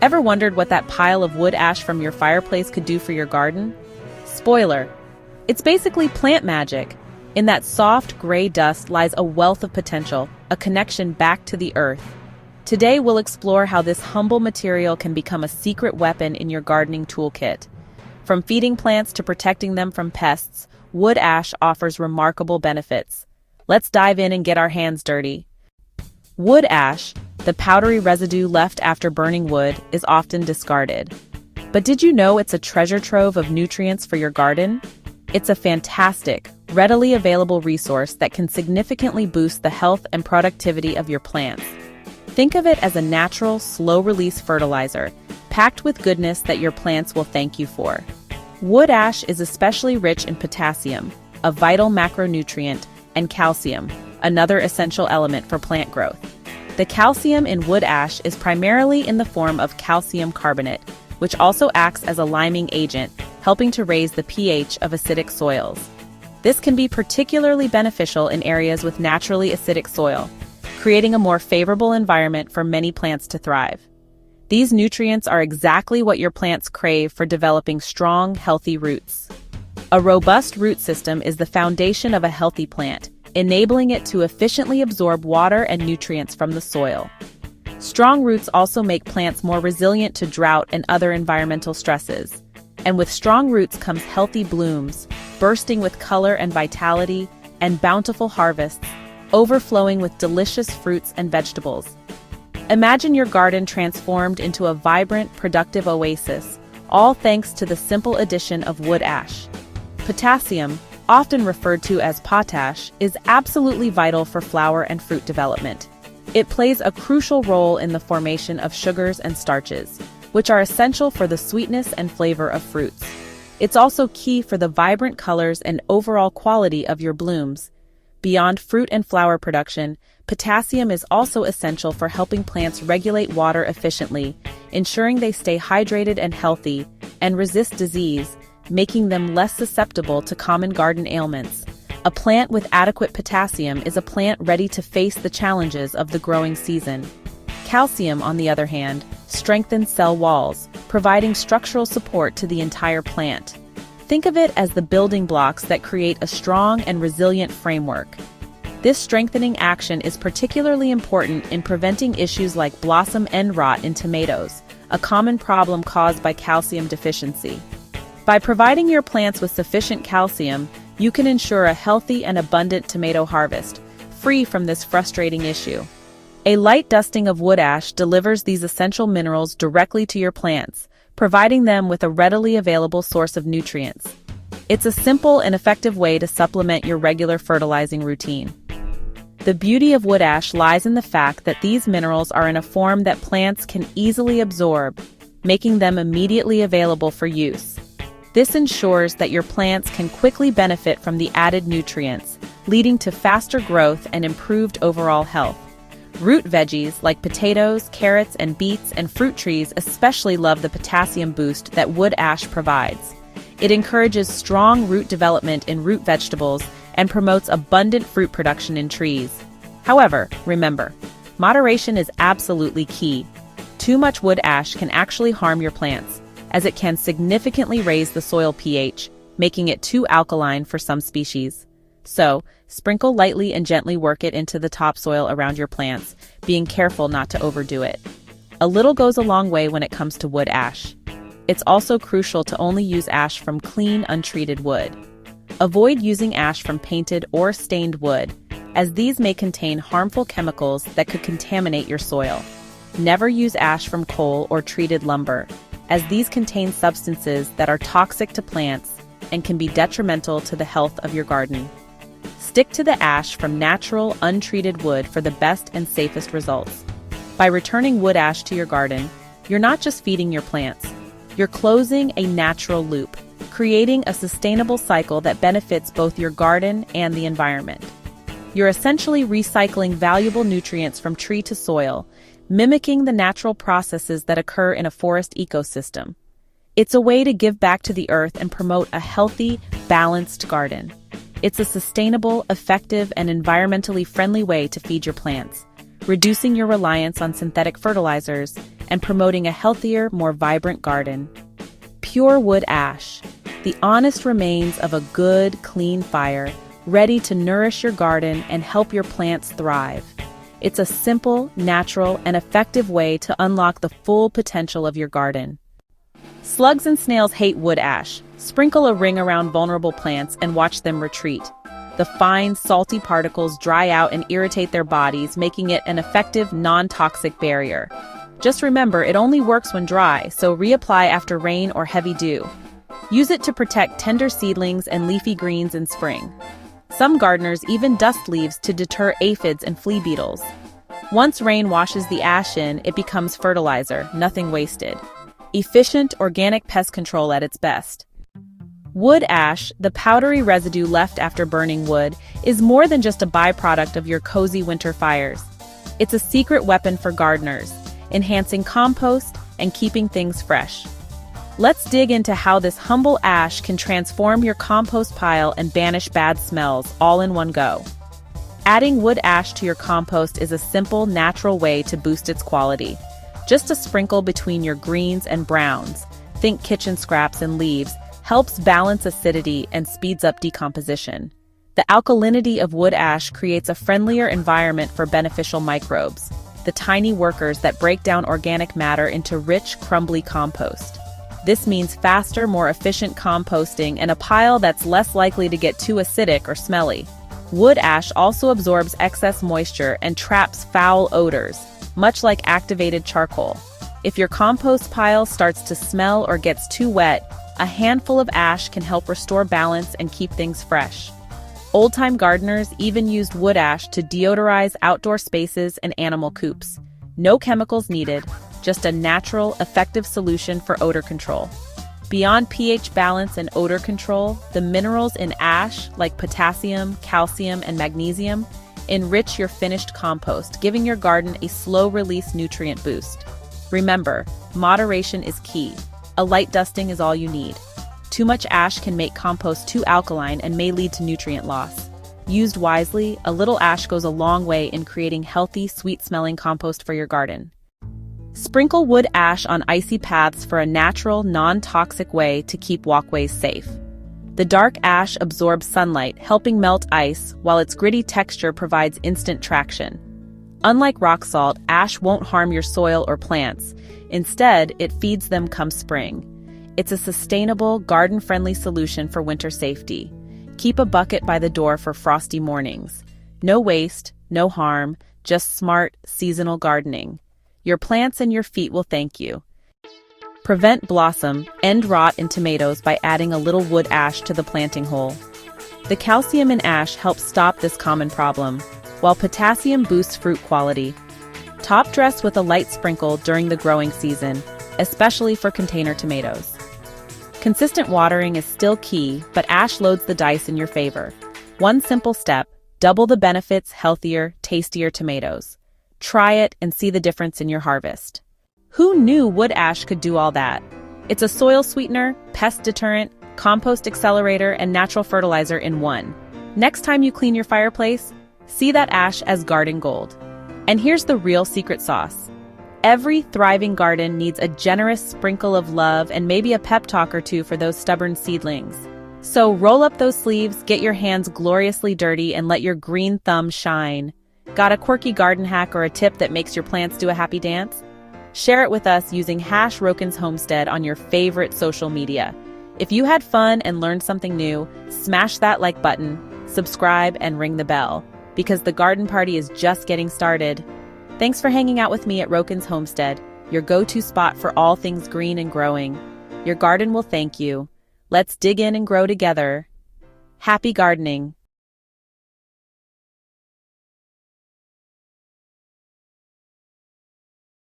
Ever wondered what that pile of wood ash from your fireplace could do for your garden? Spoiler: it's basically plant magic. In that soft, gray dust lies a wealth of potential, a connection back to the earth. Today we'll explore how this humble material can become a secret weapon in your gardening toolkit. From feeding plants to protecting them from pests, wood ash offers remarkable benefits. Let's dive in and get our hands dirty. Wood ash, the powdery residue left after burning wood, is often discarded. But did you know it's a treasure trove of nutrients for your garden? It's a fantastic, readily available resource that can significantly boost the health and productivity of your plants. Think of it as a natural, slow-release fertilizer, packed with goodness that your plants will thank you for. Wood ash is especially rich in potassium, a vital macronutrient, and calcium, another essential element for plant growth. The calcium in wood ash is primarily in the form of calcium carbonate, which also acts as a liming agent, helping to raise the pH of acidic soils. This can be particularly beneficial in areas with naturally acidic soil, creating a more favorable environment for many plants to thrive. These nutrients are exactly what your plants crave for developing strong, healthy roots. A robust root system is the foundation of a healthy plant, enabling it to efficiently absorb water and nutrients from the soil. Strong roots also make plants more resilient to drought and other environmental stresses. And with strong roots comes healthy blooms, bursting with color and vitality, and bountiful harvests, overflowing with delicious fruits and vegetables. Imagine your garden transformed into a vibrant, productive oasis, all thanks to the simple addition of wood ash. Potassium, often referred to as potash, is absolutely vital for flower and fruit development. It plays a crucial role in the formation of sugars and starches, which are essential for the sweetness and flavor of fruits. It's also key for the vibrant colors and overall quality of your blooms. Beyond fruit and flower production, potassium is also essential for helping plants regulate water efficiently, ensuring they stay hydrated and healthy, and resist disease, making them less susceptible to common garden ailments. A plant with adequate potassium is a plant ready to face the challenges of the growing season. Calcium, on the other hand, strengthens cell walls, providing structural support to the entire plant. Think of it as the building blocks that create a strong and resilient framework. This strengthening action is particularly important in preventing issues like blossom end rot in tomatoes, a common problem caused by calcium deficiency. By providing your plants with sufficient calcium, you can ensure a healthy and abundant tomato harvest, free from this frustrating issue. A light dusting of wood ash delivers these essential minerals directly to your plants, providing them with a readily available source of nutrients. It's a simple and effective way to supplement your regular fertilizing routine. The beauty of wood ash lies in the fact that these minerals are in a form that plants can easily absorb, making them immediately available for use. This ensures that your plants can quickly benefit from the added nutrients, leading to faster growth and improved overall health. Root veggies like potatoes, carrots, and beets, and fruit trees especially love the potassium boost that wood ash provides. It encourages strong root development in root vegetables and promotes abundant fruit production in trees. However, remember, moderation is absolutely key. Too much wood ash can actually harm your plants, as it can significantly raise the soil pH, making it too alkaline for some species. So, sprinkle lightly and gently work it into the topsoil around your plants, being careful not to overdo it. A little goes a long way when it comes to wood ash. It's also crucial to only use ash from clean, untreated wood. Avoid using ash from painted or stained wood, as these may contain harmful chemicals that could contaminate your soil. Never use ash from coal or treated lumber, as these contain substances that are toxic to plants and can be detrimental to the health of your garden. Stick to the ash from natural, untreated wood for the best and safest results. By returning wood ash to your garden, you're not just feeding your plants, you're closing a natural loop, creating a sustainable cycle that benefits both your garden and the environment. You're essentially recycling valuable nutrients from tree to soil, mimicking the natural processes that occur in a forest ecosystem. It's a way to give back to the earth and promote a healthy, balanced garden. It's a sustainable, effective, and environmentally friendly way to feed your plants, reducing your reliance on synthetic fertilizers and promoting a healthier, more vibrant garden. Pure wood ash, the honest remains of a good, clean fire, ready to nourish your garden and help your plants thrive. It's a simple, natural, and effective way to unlock the full potential of your garden. Slugs and snails hate wood ash. Sprinkle a ring around vulnerable plants and watch them retreat. The fine, salty particles dry out and irritate their bodies, making it an effective, non-toxic barrier. Just remember, it only works when dry, so reapply after rain or heavy dew. Use it to protect tender seedlings and leafy greens in spring. Some gardeners even dust leaves to deter aphids and flea beetles. Once rain washes the ash in, it becomes fertilizer, nothing wasted. Efficient, organic pest control at its best. Wood ash, the powdery residue left after burning wood, is more than just a byproduct of your cozy winter fires. It's a secret weapon for gardeners, enhancing compost and keeping things fresh. Let's dig into how this humble ash can transform your compost pile and banish bad smells all in one go. Adding wood ash to your compost is a simple, natural way to boost its quality. Just a sprinkle between your greens and browns, think kitchen scraps and leaves, helps balance acidity and speeds up decomposition. The alkalinity of wood ash creates a friendlier environment for beneficial microbes, the tiny workers that break down organic matter into rich, crumbly compost. This means faster, more efficient composting and a pile that's less likely to get too acidic or smelly. Wood ash also absorbs excess moisture and traps foul odors, much like activated charcoal. If your compost pile starts to smell or gets too wet, a handful of ash can help restore balance and keep things fresh. Old-time gardeners even used wood ash to deodorize outdoor spaces and animal coops. No chemicals needed, just a natural, effective solution for odor control. Beyond pH balance and odor control, the minerals in ash, like potassium, calcium, and magnesium, enrich your finished compost, giving your garden a slow-release nutrient boost. Remember, moderation is key. A light dusting is all you need. Too much ash can make compost too alkaline and may lead to nutrient loss. Used wisely, a little ash goes a long way in creating healthy, sweet-smelling compost for your garden. Sprinkle wood ash on icy paths for a natural, non-toxic way to keep walkways safe. The dark ash absorbs sunlight, helping melt ice, while its gritty texture provides instant traction. Unlike rock salt, ash won't harm your soil or plants. Instead, it feeds them come spring. It's a sustainable, garden-friendly solution for winter safety. Keep a bucket by the door for frosty mornings. No waste, no harm, just smart, seasonal gardening. Your plants and your feet will thank you. Prevent blossom, end rot in tomatoes by adding a little wood ash to the planting hole. The calcium in ash helps stop this common problem, while potassium boosts fruit quality. Top dress with a light sprinkle during the growing season, especially for container tomatoes. Consistent watering is still key, but ash loads the dice in your favor. One simple step, double the benefits, healthier, tastier tomatoes. Try it and see the difference in your harvest. Who knew wood ash could do all that? It's a soil sweetener, pest deterrent, compost accelerator, and natural fertilizer in one. Next time you clean your fireplace, see that ash as garden gold. And here's the real secret sauce. Every thriving garden needs a generous sprinkle of love and maybe a pep talk or two for those stubborn seedlings. So roll up those sleeves, get your hands gloriously dirty, and let your green thumb shine. Got a quirky garden hack or a tip that makes your plants do a happy dance? Share it with us using #Rhokins Homestead on your favorite social media. If you had fun and learned something new, smash that like button, subscribe, and ring the bell, because the garden party is just getting started. Thanks for hanging out with me at Rhokins Homestead, your go-to spot for all things green and growing. Your garden will thank you. Let's dig in and grow together. Happy gardening!